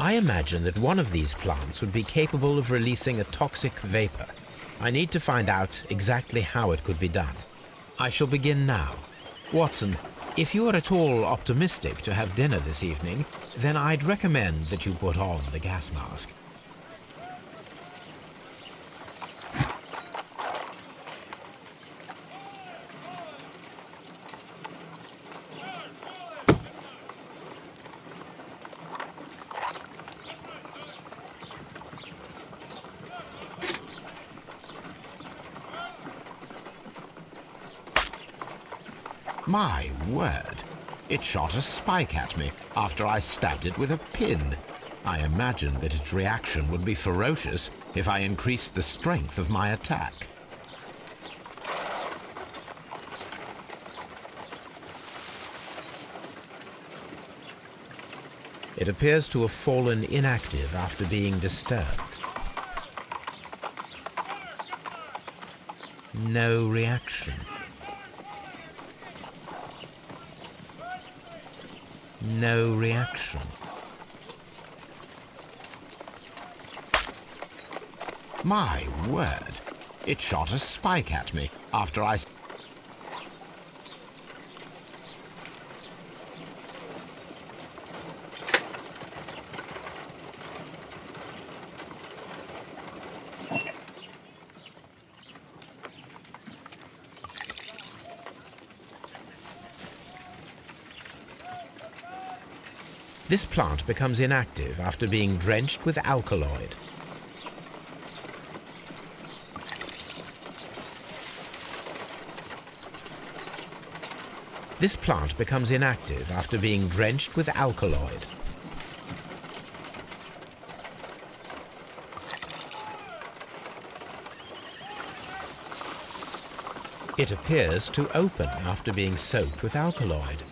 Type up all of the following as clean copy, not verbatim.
I imagine that one of these plants would be capable of releasing a toxic vapor. I need to find out exactly how it could be done. I shall begin now. Watson, if you are at all optimistic to have dinner this evening, then I'd recommend that you put on the gas mask. My word! It shot a spike at me after I stabbed it with a pin. I imagined that its reaction would be ferocious if I increased the strength of my attack. It appears to have fallen inactive after being disturbed. No reaction. No reaction. My word! It shot a spike at me after I... This plant becomes inactive after being drenched with alkaloid. This plant becomes inactive after being drenched with alkaloid. It appears to open after being soaked with alkaloid.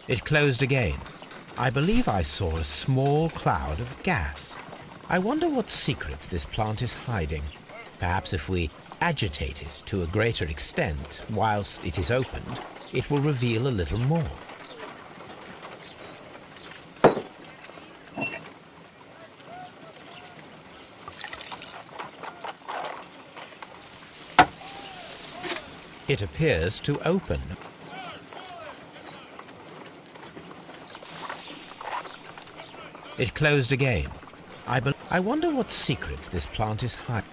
It closed again. I believe I saw a small cloud of gas. I wonder what secrets this plant is hiding. Perhaps if we agitate it to a greater extent whilst it is opened, it will reveal a little more. It appears to open. It closed again. I wonder what secrets this plant is hiding.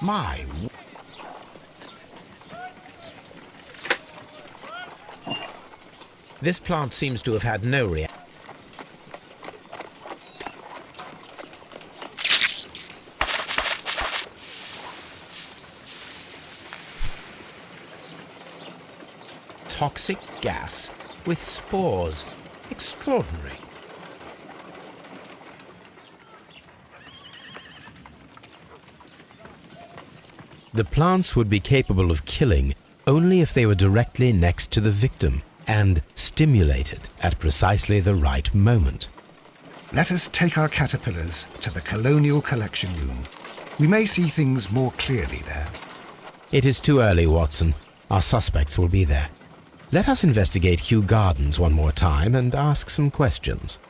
My. This plant seems to have had no reaction. Toxic gas with spores. Extraordinary. The plants would be capable of killing only if they were directly next to the victim and stimulated at precisely the right moment. Let us take our caterpillars to the Colonial Collection Room. We may see things more clearly there. It is too early, Watson. Our suspects will be there. Let us investigate Kew Gardens one more time and ask some questions.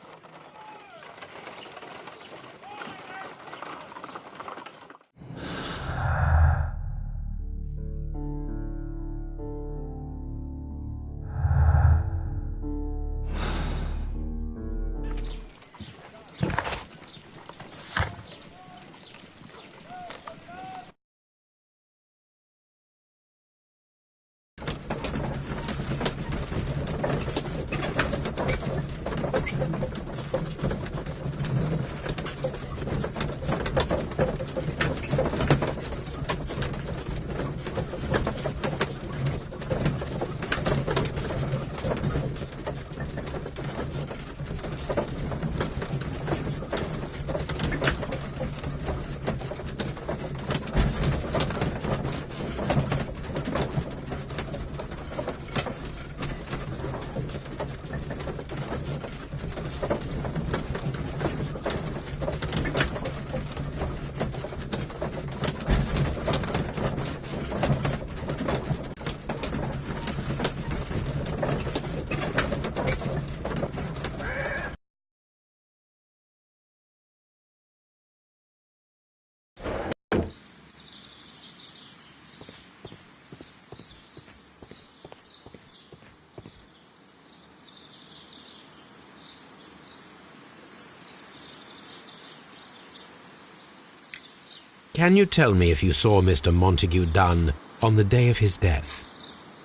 Can you tell me if you saw Mr. Montague Dunn on the day of his death?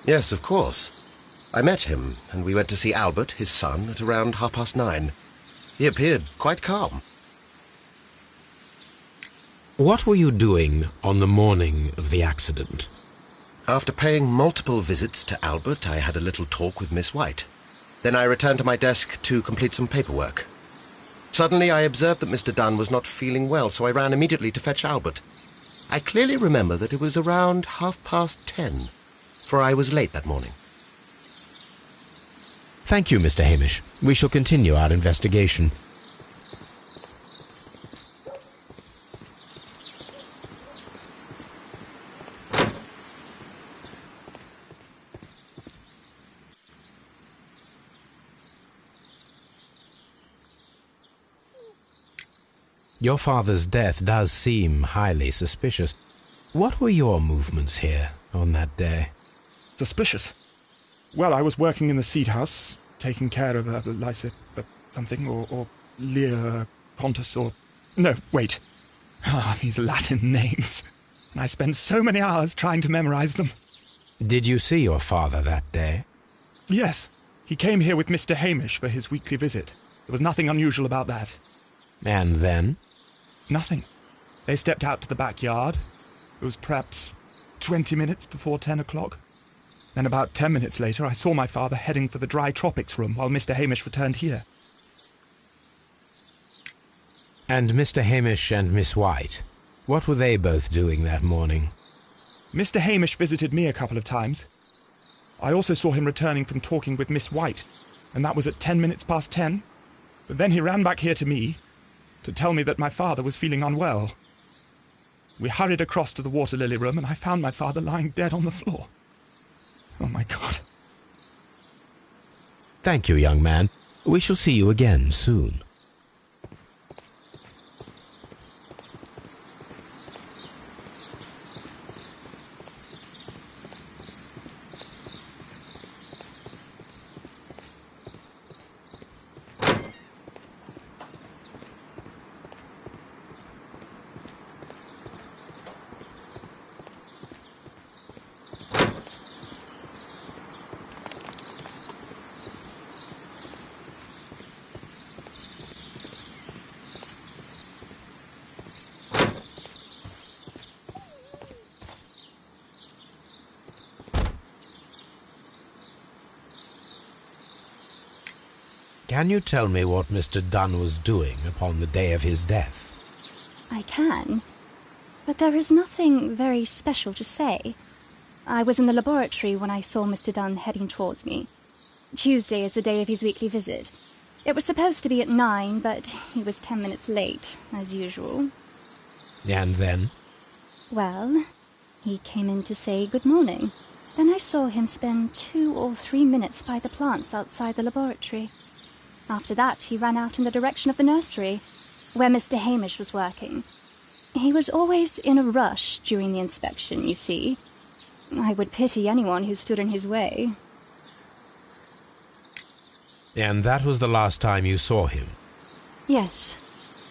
Yes, of course. I met him, and we went to see Albert, his son, at around 9:30. He appeared quite calm. What were you doing on the morning of the accident? After paying multiple visits to Albert, I had a little talk with Miss White. Then I returned to my desk to complete some paperwork. Suddenly I observed that Mr. Dunn was not feeling well, so I ran immediately to fetch Albert. I clearly remember that it was around 10:30, for I was late that morning. Thank you, Mr. Hamish. We shall continue our investigation. Your father's death does seem highly suspicious. What were your movements here on that day? Suspicious? Well, I was working in the seed house, taking care of something, or Lear Pontus, or... No, wait. These Latin names. And I spent so many hours trying to memorize them. Did you see your father that day? Yes. He came here with Mr. Hamish for his weekly visit. There was nothing unusual about that. And then? Nothing. They stepped out to the backyard. It was perhaps 20 minutes before 10 o'clock. Then about 10 minutes later, I saw my father heading for the dry tropics room while Mr. Hamish returned here. And Mr. Hamish and Miss White, what were they both doing that morning? Mr. Hamish visited me a couple of times. I also saw him returning from talking with Miss White, and that was at 10 minutes past 10. But then he ran back here to me to tell me that my father was feeling unwell. We hurried across to the water lily room, and I found my father lying dead on the floor. Oh, my God. Thank you, young man. We shall see you again soon. Can you tell me what Mr. Dunn was doing upon the day of his death? I can, but there is nothing very special to say. I was in the laboratory when I saw Mr. Dunn heading towards me. Tuesday is the day of his weekly visit. It was supposed to be at 9, but he was 10 minutes late, as usual. And then? Well, he came in to say good morning. Then I saw him spend 2 or 3 minutes by the plants outside the laboratory. After that, he ran out in the direction of the nursery, where Mr. Hamish was working. He was always in a rush during the inspection, you see. I would pity anyone who stood in his way. And that was the last time you saw him? Yes.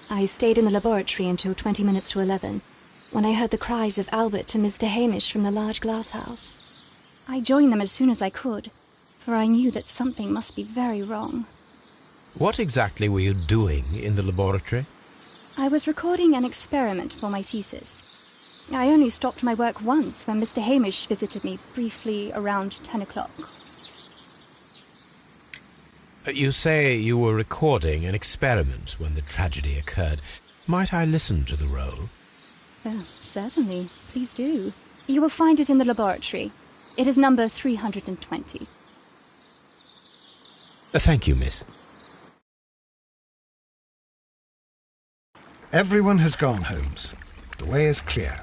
I stayed in the laboratory until 20 minutes to 11, when I heard the cries of Albert and Mr. Hamish from the large glass house. I joined them as soon as I could, for I knew that something must be very wrong. What exactly were you doing in the laboratory? I was recording an experiment for my thesis. I only stopped my work once when Mr. Hamish visited me briefly around 10 o'clock. You say you were recording an experiment when the tragedy occurred. Might I listen to the roll? Oh, certainly. Please do. You will find it in the laboratory. It is number 320. Thank you, miss. Everyone has gone, Holmes. The way is clear.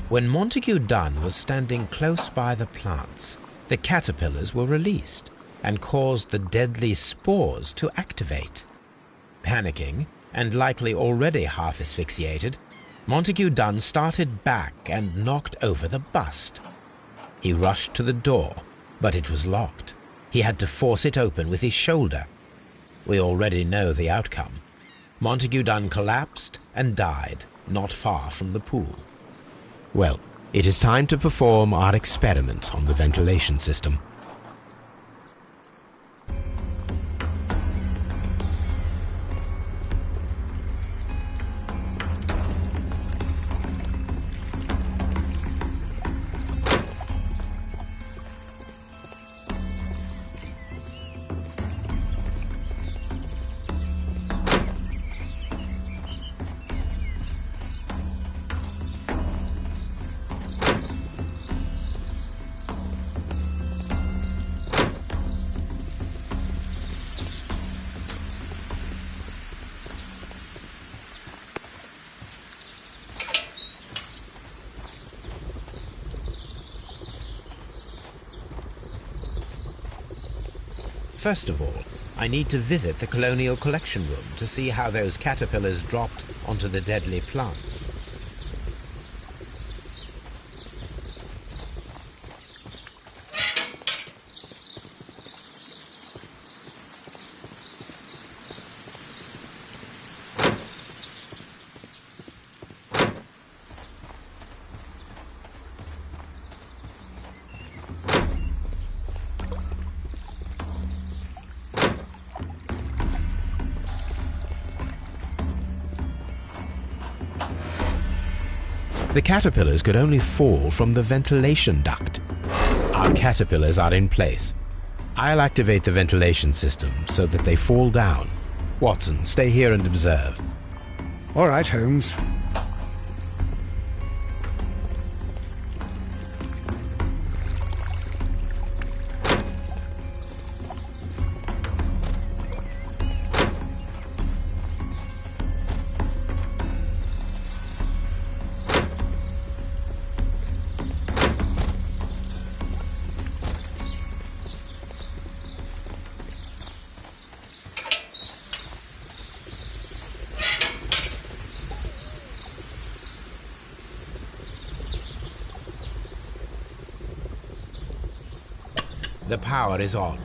When Montague Dunn was standing close by the plants, the caterpillars were released and caused the deadly spores to activate. Panicking, and likely already half asphyxiated, Montague Dunn started back and knocked over the bust. He rushed to the door, but it was locked. He had to force it open with his shoulder. We already know the outcome. Montague Dunn collapsed and died not far from the pool. Well, it is time to perform our experiments on the ventilation system. First of all, I need to visit the Colonial Collection Room to see how those caterpillars dropped onto the deadly plants. The caterpillars could only fall from the ventilation duct. Our caterpillars are in place. I'll activate the ventilation system so that they fall down. Watson, stay here and observe. All right, Holmes. The power is on.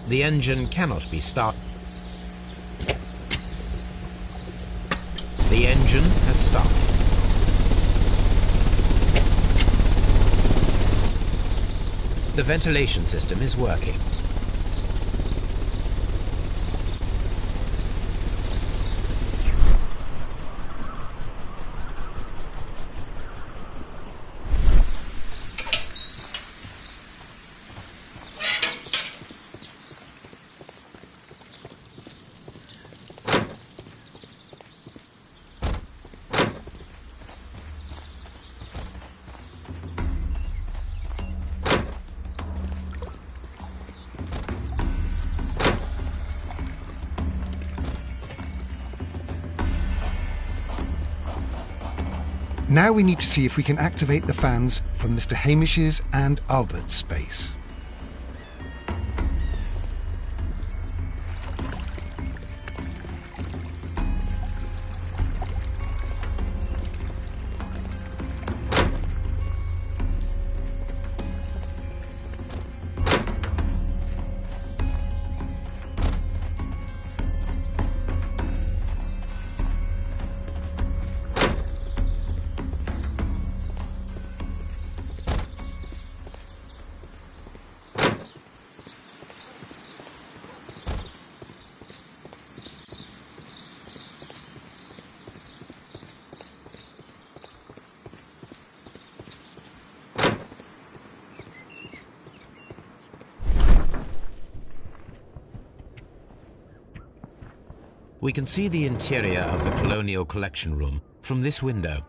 The engine cannot be started. The engine has started. The ventilation system is working. Now we need to see if we can activate the fans from Mr. Hamish's and Albert's space. We can see the interior of the Colonial Collection Room from this window.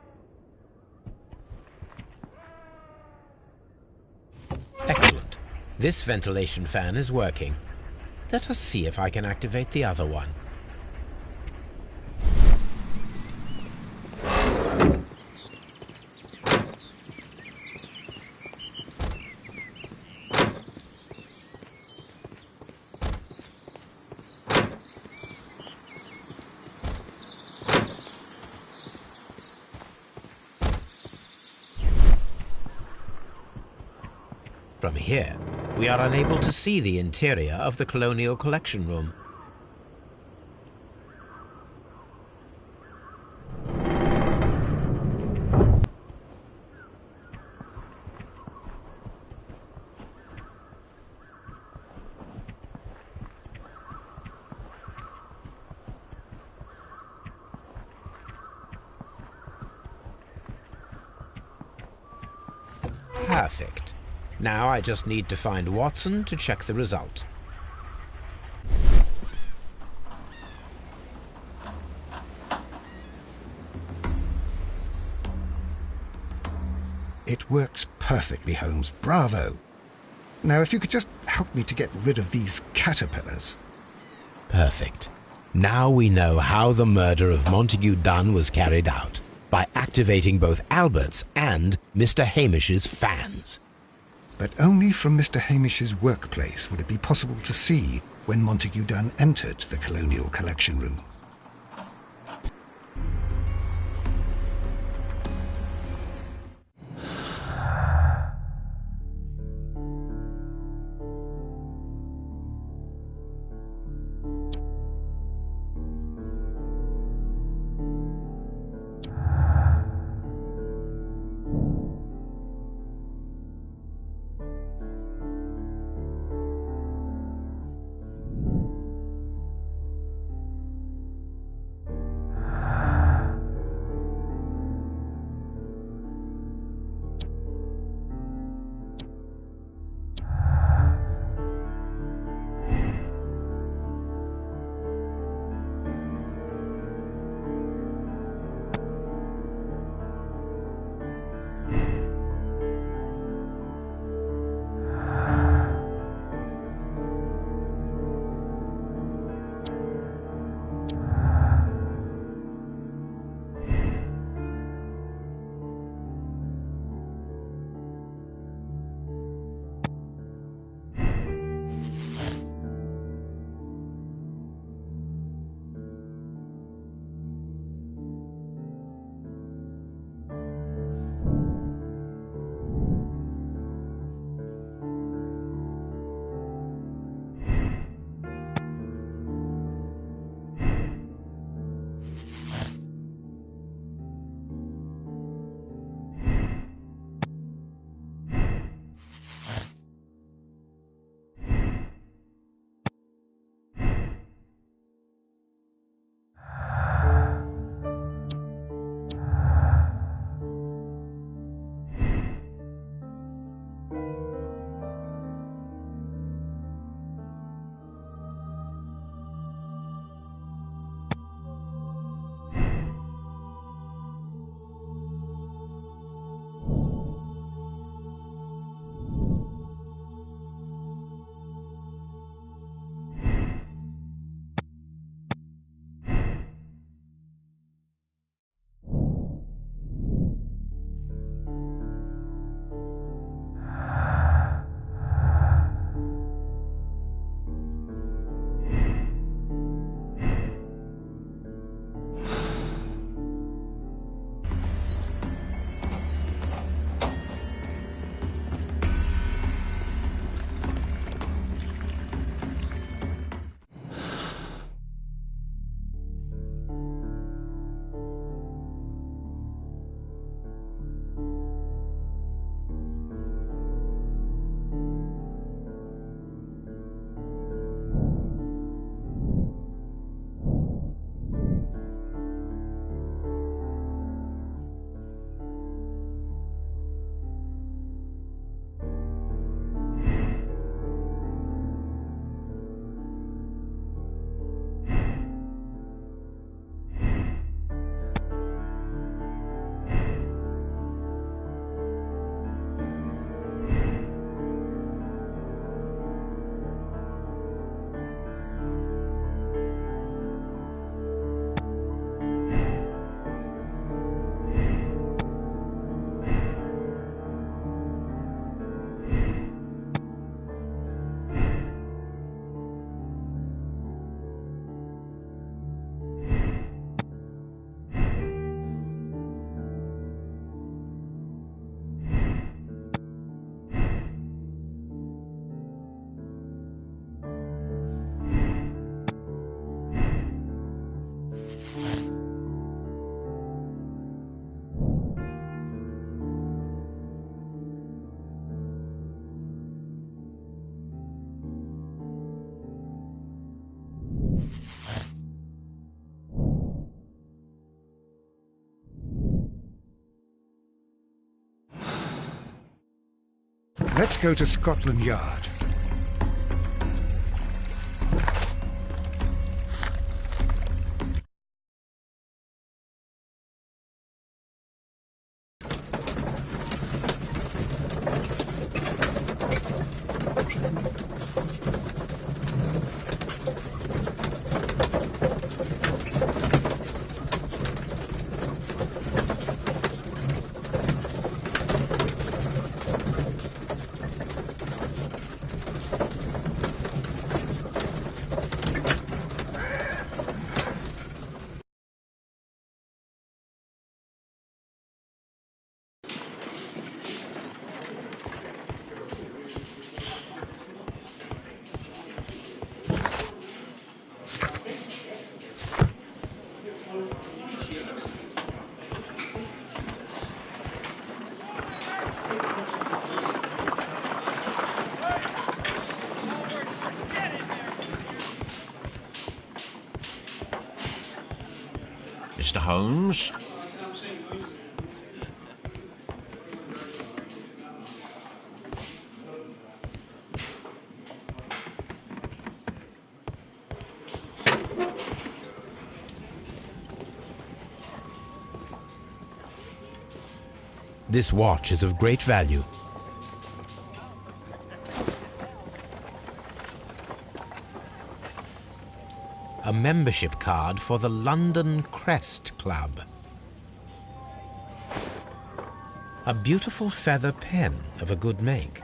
Excellent. This ventilation fan is working. Let us see if I can activate the other one. From here, we are unable to see the interior of the Colonial Collection Room. Perfect. Now I just need to find Watson to check the result. It works perfectly, Holmes. Bravo. Now, if you could just help me to get rid of these caterpillars. Perfect. Now we know how the murder of Montague Dunn was carried out, by activating both Albert's and Mr. Hamish's fans. But only from Mr. Hamish's workplace would it be possible to see when Montague Dunn entered the Colonial Collection Room. Let's go to Scotland Yard. Mr. Holmes? This watch is of great value. A membership card for the London Crest Club. A beautiful feather pen of a good make.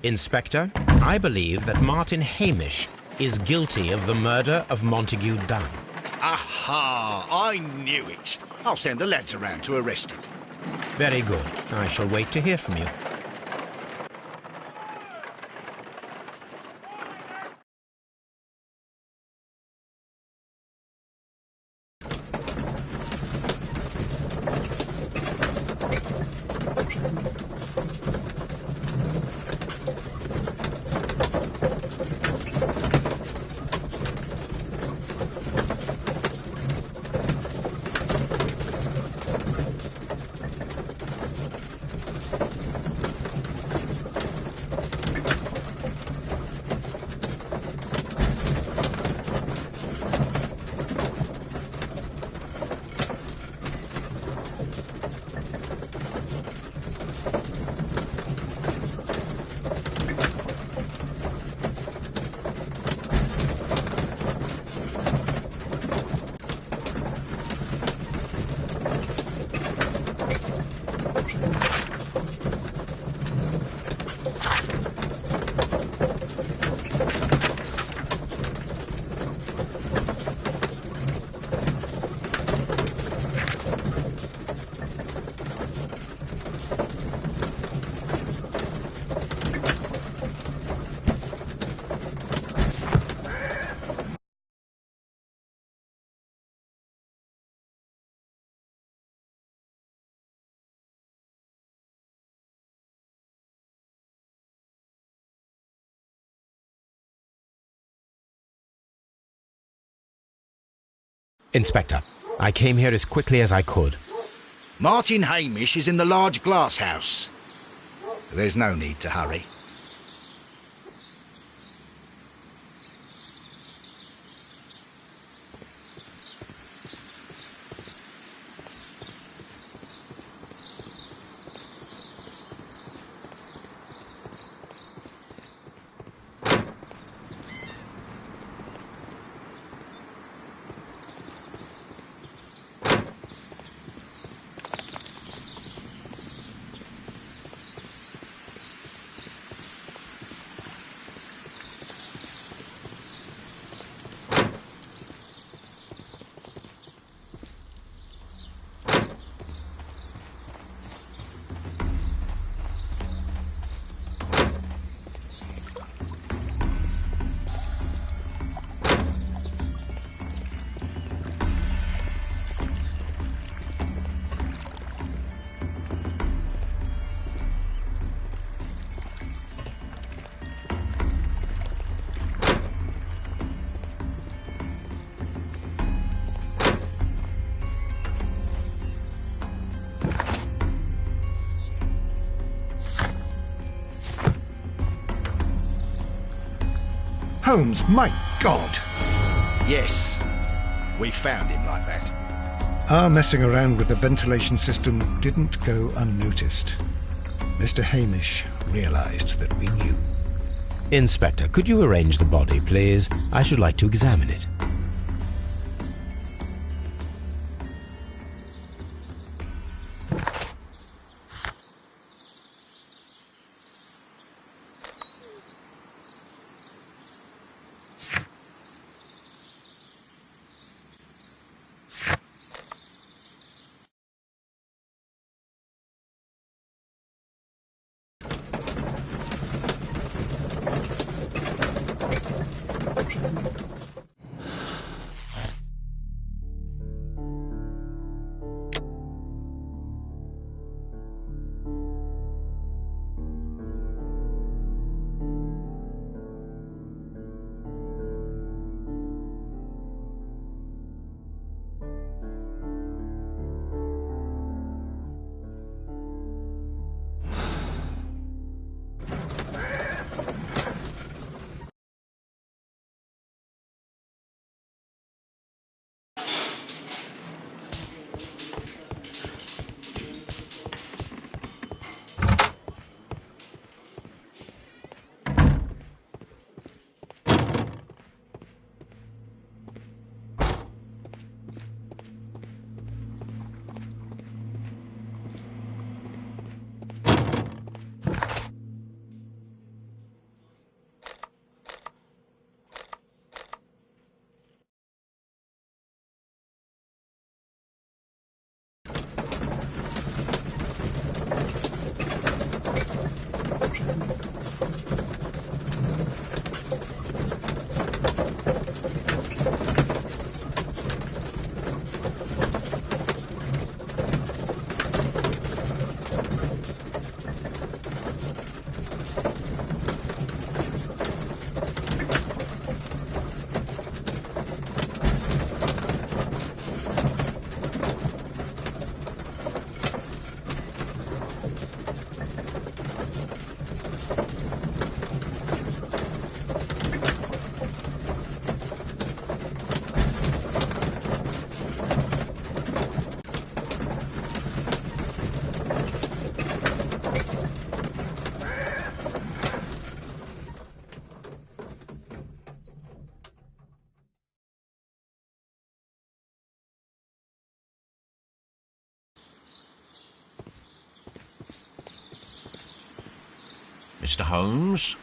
Inspector, I believe that Martin Hamish is guilty of the murder of Montague Dunn. Aha! I knew it. I'll send the lads around to arrest him. Very good. I shall wait to hear from you. Inspector, I came here as quickly as I could. Martin Hamish is in the large glass house. There's no need to hurry. Holmes, my God! Yes, we found him like that. Our messing around with the ventilation system didn't go unnoticed. Mr. Hamish realized that we knew. Inspector, could you arrange the body, please? I should like to examine it. Mr. Holmes?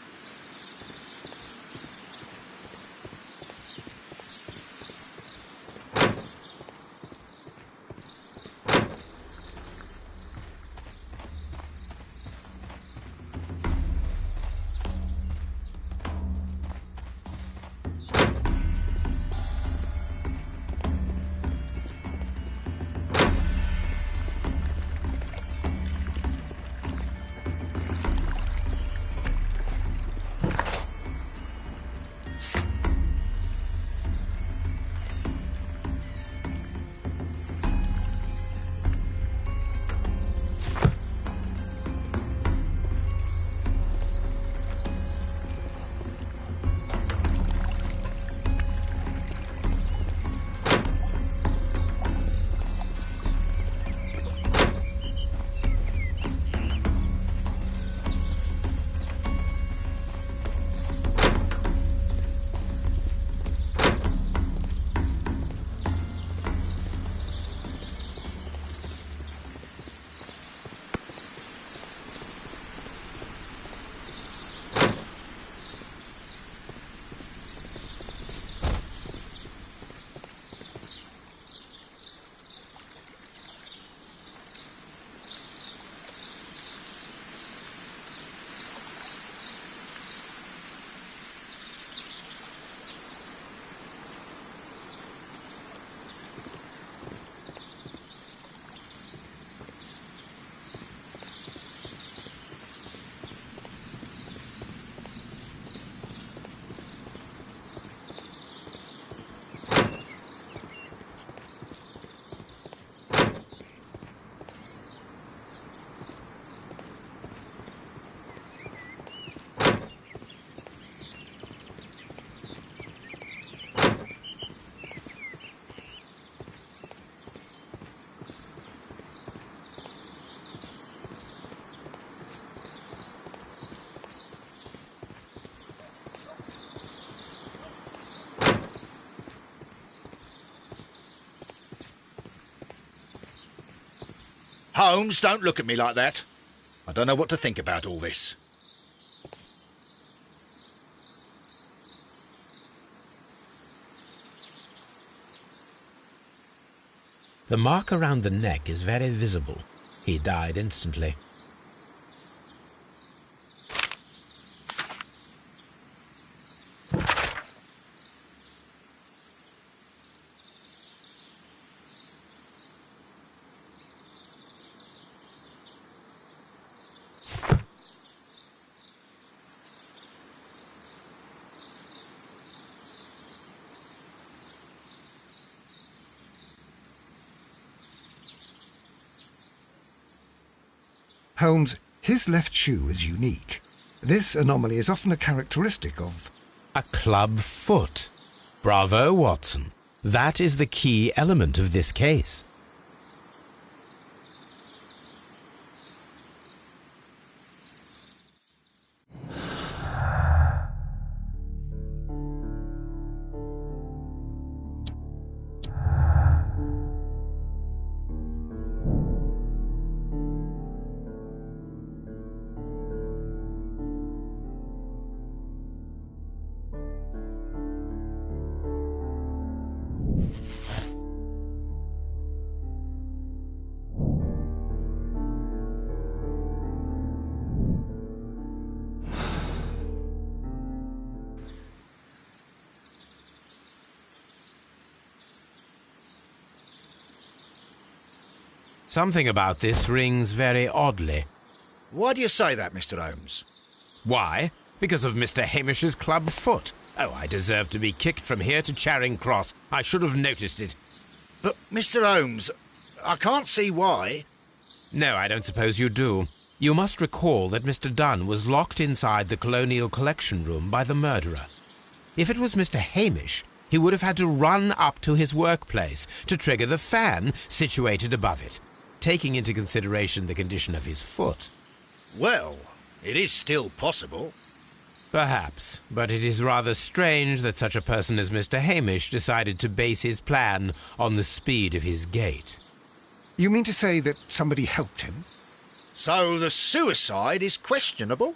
Holmes, don't look at me like that. I don't know what to think about all this. The mark around the neck is very visible. He died instantly. Holmes, his left shoe is unique. This anomaly is often a characteristic of... A club foot. Bravo, Watson. That is the key element of this case. Something about this rings very oddly. Why do you say that, Mr. Holmes? Why? Because of Mr. Hamish's club foot. Oh, I deserve to be kicked from here to Charing Cross. I should have noticed it. But, Mr. Holmes, I can't see why. No, I don't suppose you do. You must recall that Mr. Dunn was locked inside the Colonial Collection Room by the murderer. If it was Mr. Hamish, he would have had to run up to his workplace to trigger the fan situated above it, taking into consideration the condition of his foot. Well, it is still possible. Perhaps, but it is rather strange that such a person as Mr. Hamish decided to base his plan on the speed of his gait. You mean to say that somebody helped him? So the suicide is questionable?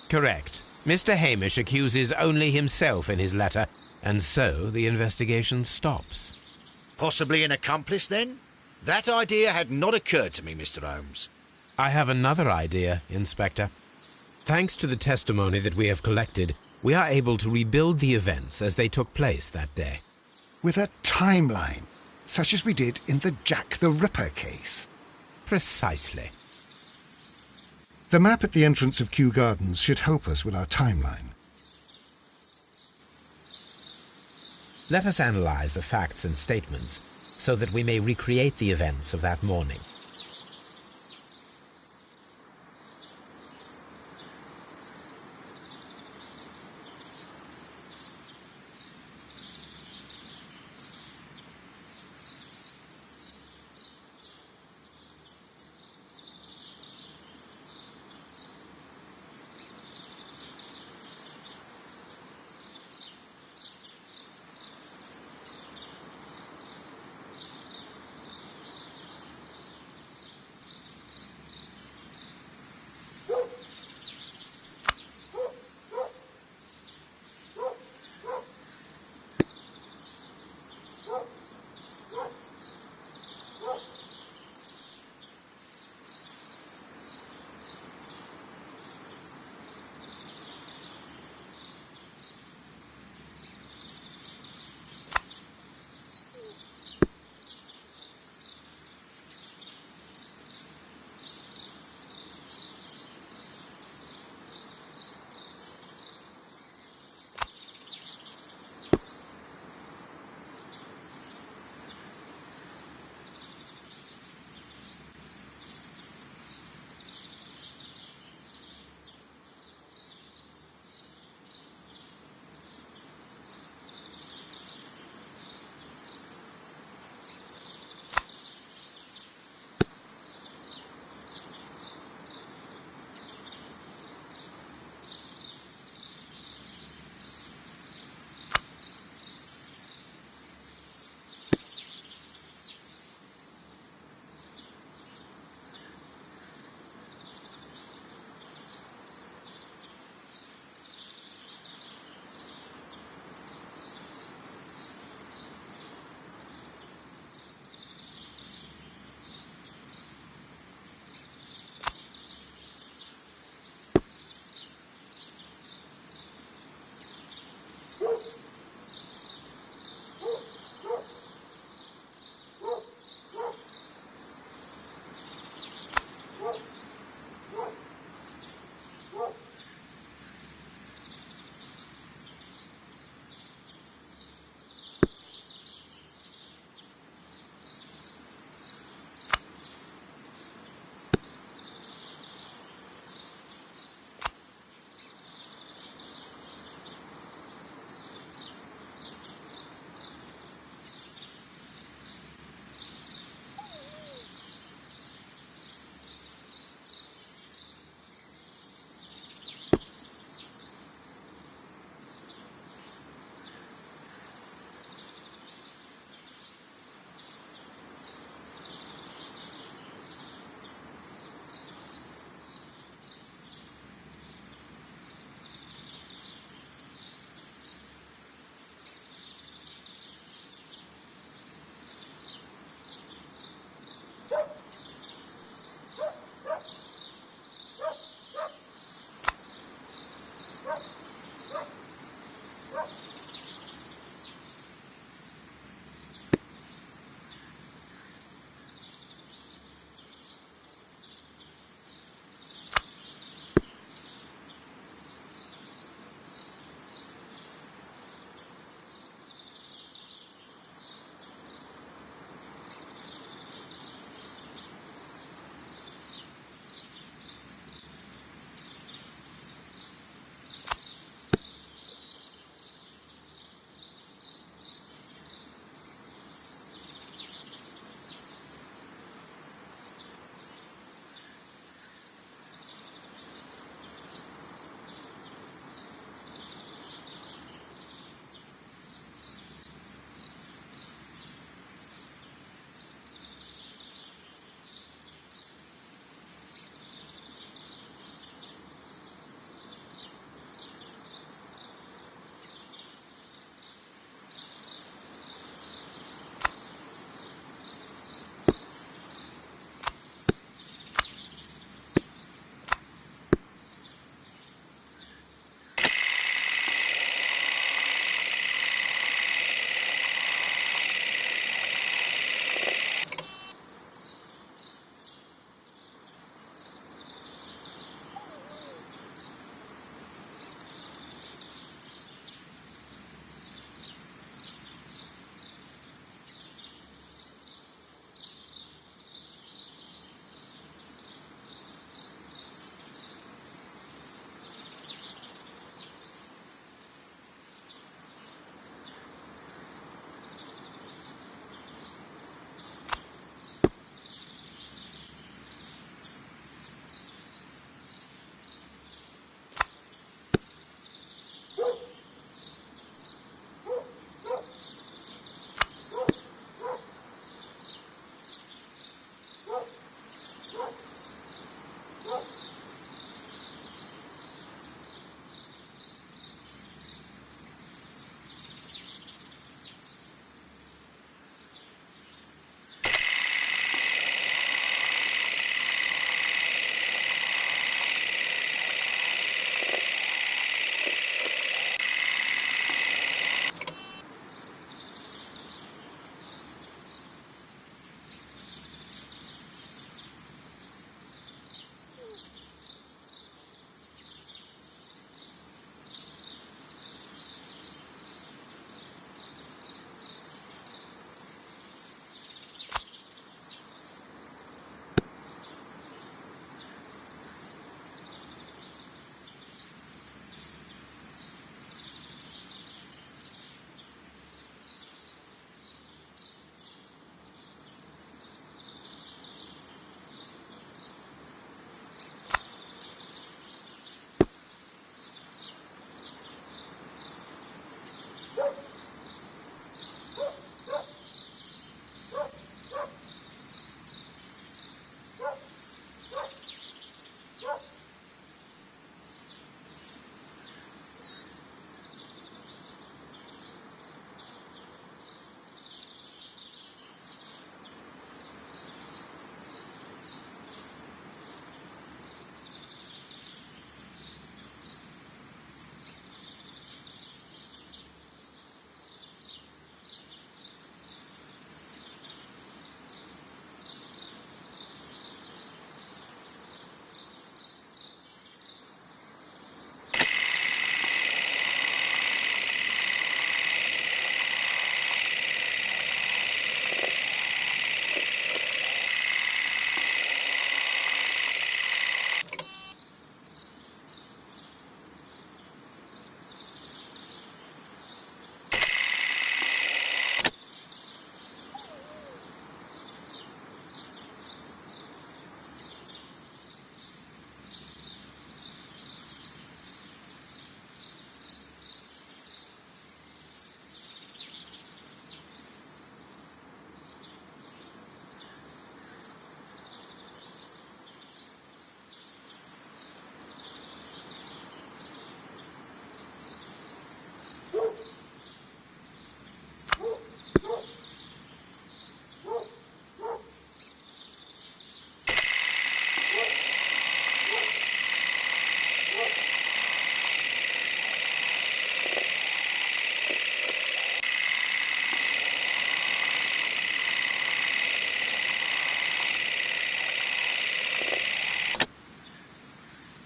Correct. Mr. Hamish accuses only himself in his letter, and so the investigation stops. Possibly an accomplice, then? That idea had not occurred to me, Mr. Holmes. I have another idea, Inspector. Thanks to the testimony that we have collected, we are able to rebuild the events as they took place that day. With a timeline, such as we did in the Jack the Ripper case. Precisely. The map at the entrance of Kew Gardens should help us with our timeline. Let us analyze the facts and statements so that we may recreate the events of that morning.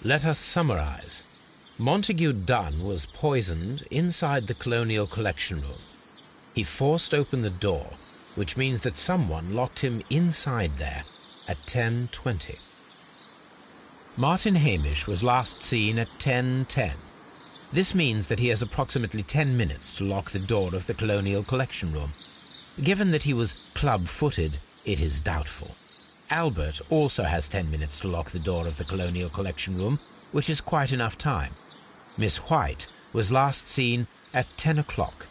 Let us summarize. Montague Dunn was poisoned inside the Colonial Collection Room. He forced open the door, which means that someone locked him inside there at 10:20. Martin Hamish was last seen at 10:10. This means that he has approximately 10 minutes to lock the door of the Colonial Collection Room. Given that he was club-footed, it is doubtful. Albert also has 10 minutes to lock the door of the Colonial Collection Room, which is quite enough time. Miss White was last seen at 10 o'clock,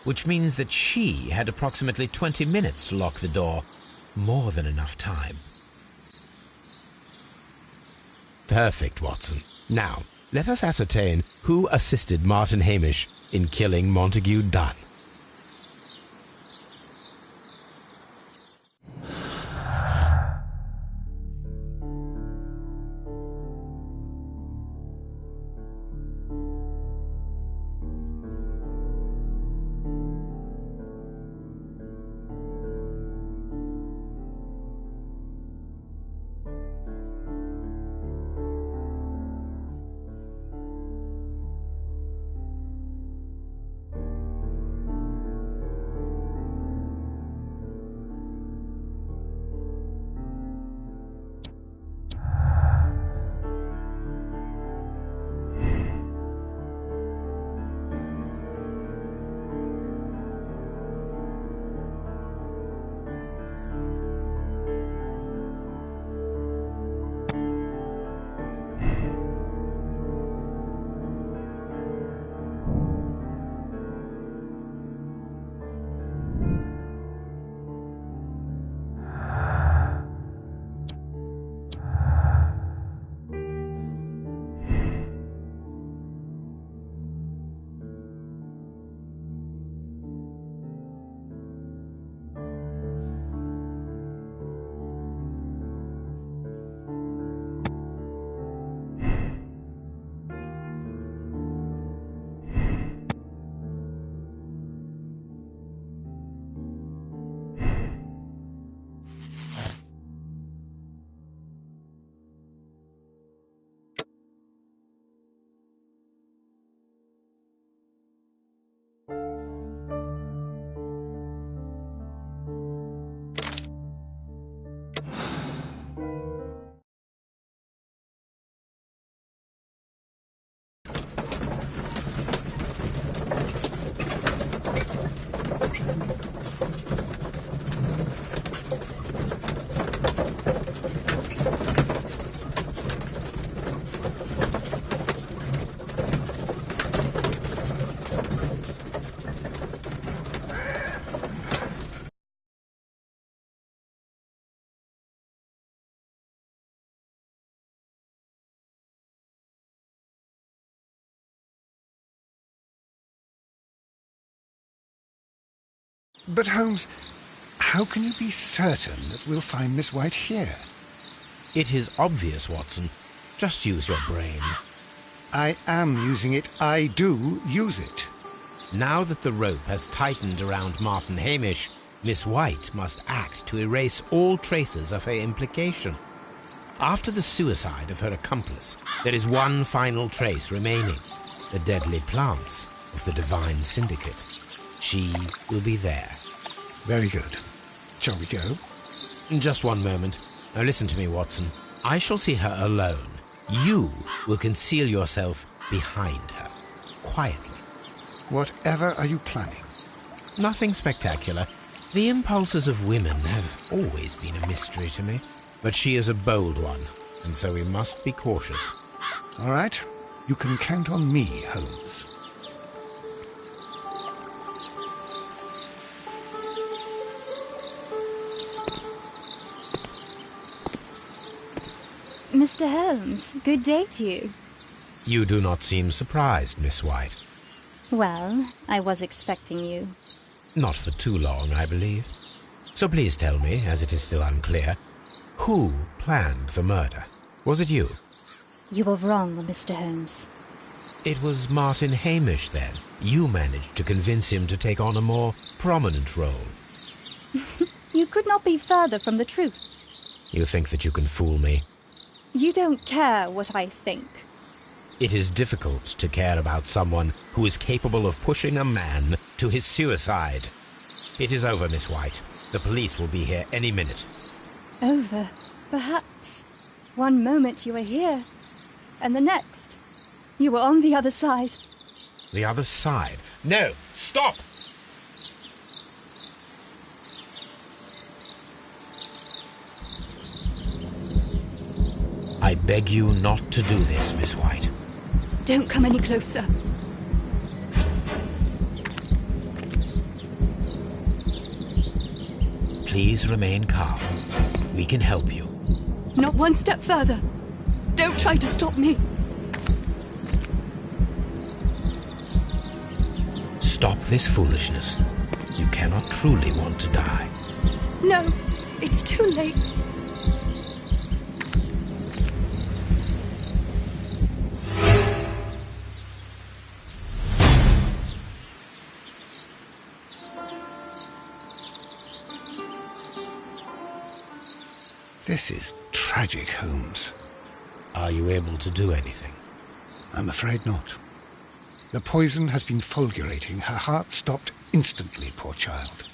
which means that she had approximately 20 minutes to lock the door. More than enough time. Perfect, Watson. Now, let us ascertain who assisted Martin Hamish in killing Montague Dunn. But Holmes, how can you be certain that we'll find Miss White here? It is obvious, Watson. Just use your brain. I am using it. I do use it. Now that the rope has tightened around Martin Hamish, Miss White must act to erase all traces of her implication. After the suicide of her accomplice, there is one final trace remaining, the deadly plants of the Divine Syndicate. She will be there. Very good. Shall we go? Just one moment. Now listen to me, Watson. I shall see her alone. You will conceal yourself behind her, quietly. Whatever are you planning? Nothing spectacular. The impulses of women have always been a mystery to me. But she is a bold one, and so we must be cautious. All right. You can count on me, Holmes. Mr. Holmes, good day to you. You do not seem surprised, Miss White. Well, I was expecting you. Not for too long, I believe. So please tell me, as it is still unclear, who planned the murder? Was it you? You were wrong, Mr. Holmes. It was Martin Hamish, then. You managed to convince him to take on a more prominent role. You could not be further from the truth. You think that you can fool me? You don't care what I think. It is difficult to care about someone who is capable of pushing a man to his suicide. It is over, Miss White. The police will be here any minute. Over, perhaps. One moment you were here, and the next, you were on the other side. The other side? No! Stop! I beg you not to do this, Miss White. Don't come any closer. Please remain calm. We can help you. Not one step further. Don't try to stop me. Stop this foolishness. You cannot truly want to die. No, it's too late. This is tragic, Holmes. Are you able to do anything? I'm afraid not. The poison has been fulgurating. Her heart stopped instantly, poor child.